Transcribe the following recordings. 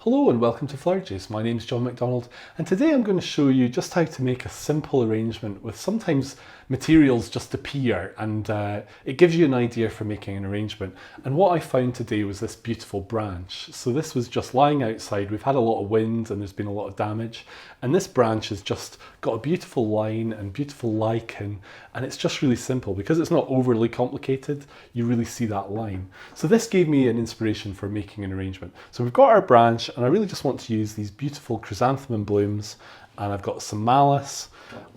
Hello and welcome to Flower Juice. My name's John McDonald and today I'm going to show you just how to make a simple arrangement with sometimes materials just appear and it gives you an idea for making an arrangement. And what I found today was this beautiful branch. So this was just lying outside. We've had a lot of wind and there's been a lot of damage, and this branch has just got a beautiful line and beautiful lichen, and it's just really simple because it's not overly complicated. You really see that line. So this gave me an inspiration for making an arrangement. So we've got our branch and I really just want to use these beautiful chrysanthemum blooms, and I've got some malus.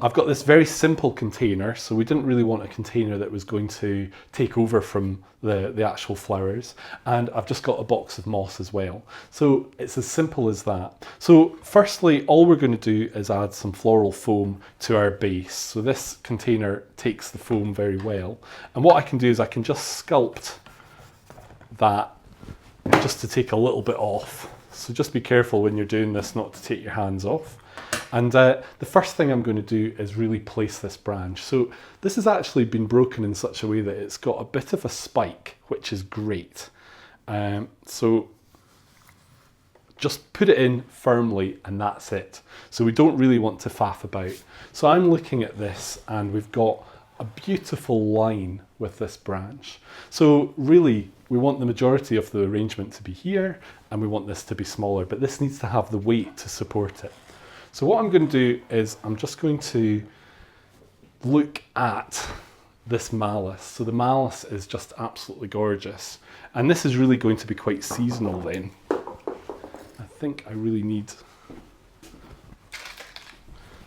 I've got this very simple container, so we didn't really want a container that was going to take over from the actual flowers, and I've just got a box of moss as well. So it's as simple as that. So firstly, all we're going to do is add some floral foam to our base. So this container takes the foam very well, and what I can do is I can just sculpt that just to take a little bit off. So just be careful when you're doing this not to take your hands off. And the first thing I'm going to do is really place this branch. So this has actually been broken in such a way that it's got a bit of a spike, which is great. So just put it in firmly and that's it. So we don't really want to faff about. So I'm looking at this and we've got a beautiful line with this branch. So really we want the majority of the arrangement to be here and we want this to be smaller, but this needs to have the weight to support it. So what I'm going to do is I'm just going to look at this malus. So the malus is just absolutely gorgeous. And this is really going to be quite seasonal then. I think I really need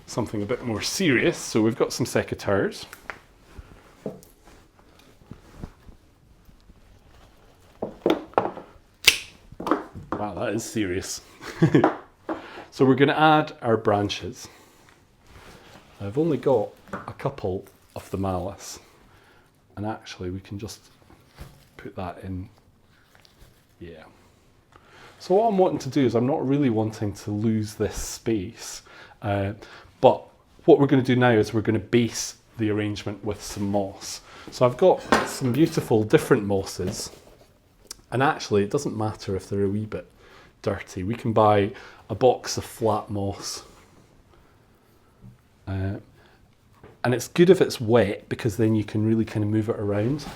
something a bit more serious. So we've got some secateurs. Wow, that is serious. So we're going to add our branches. I've only got a couple of the malus, and actually we can just put that in. Yeah. So what I'm wanting to do is I'm not really wanting to lose this space, but what we're going to do now is we're going to base the arrangement with some moss. So I've got some beautiful different mosses, and actually it doesn't matter if they're a wee bit dirty. We can buy a box of flat moss, and it's good if it's wet because then you can really kind of move it around.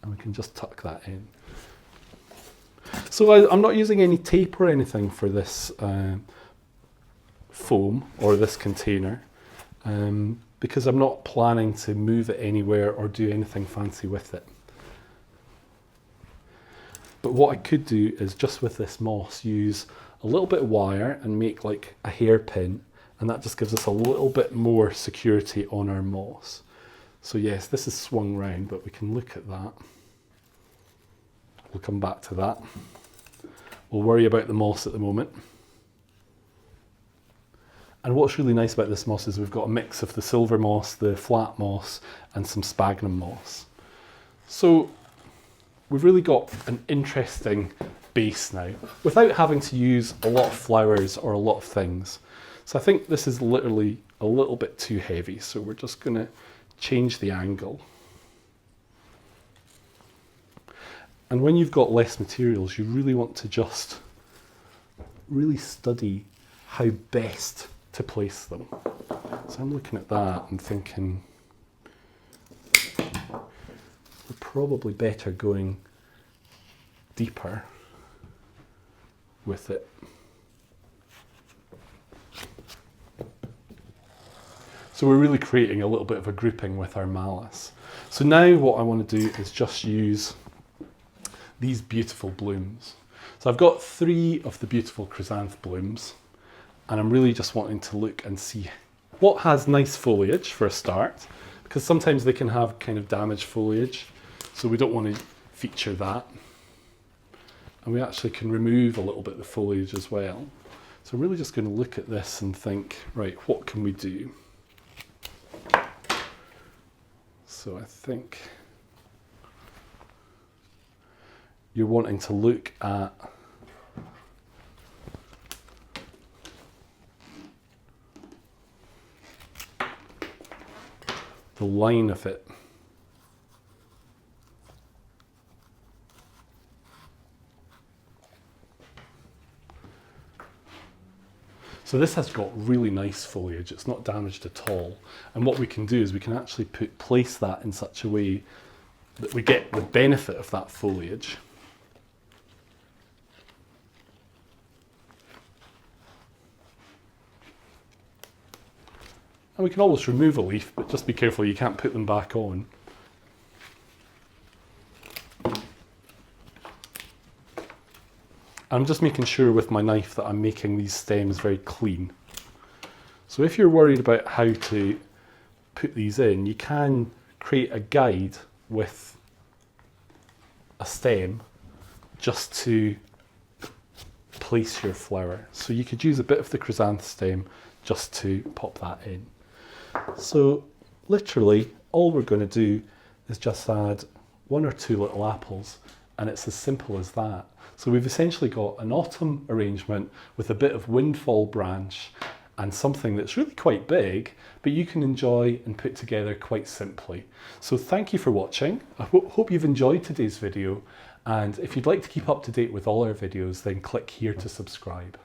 And we can just tuck that in. So I'm not using any tape or anything for this foam or this container, because I'm not planning to move it anywhere or do anything fancy with it. But what I could do is just with this moss use a little bit of wire and make like a hairpin, and that just gives us a little bit more security on our moss. So yes, this is swung round, but we can look at that. We'll come back to that. We'll worry about the moss at the moment. And what's really nice about this moss is we've got a mix of the silver moss, the flat moss, and some sphagnum moss. So we've really got an interesting base now, without having to use a lot of flowers or a lot of things. So I think this is literally a little bit too heavy, so we're just going to change the angle. And when you've got less materials, you really want to just really study how best to place them. So I'm looking at that and thinking we're probably better going deeper with it. So we're really creating a little bit of a grouping with our malus. So now what I want to do is just use these beautiful blooms. So I've got 3 of the beautiful chrysanthemum blooms, and I'm really just wanting to look and see what has nice foliage for a start, because sometimes they can have kind of damaged foliage, so we don't want to feature that. And we actually can remove a little bit of the foliage as well. So I'm really just going to look at this and think, right, what can we do? So I think you're wanting to look at the line of it. So this has got really nice foliage, it's not damaged at all. And what we can do is we can actually place that in such a way that we get the benefit of that foliage. And we can always remove a leaf, but just be careful you can't put them back on. I'm just making sure with my knife that I'm making these stems very clean. So if you're worried about how to put these in, you can create a guide with a stem just to place your flower. So you could use a bit of the chrysanthemum stem just to pop that in. So literally all we're going to do is just add 1 or 2 little apples, and it's as simple as that. So we've essentially got an autumn arrangement with a bit of windfall branch and something that's really quite big, but you can enjoy and put together quite simply. So thank you for watching. I hope you've enjoyed today's video, and if you'd like to keep up to date with all our videos, then click here to subscribe.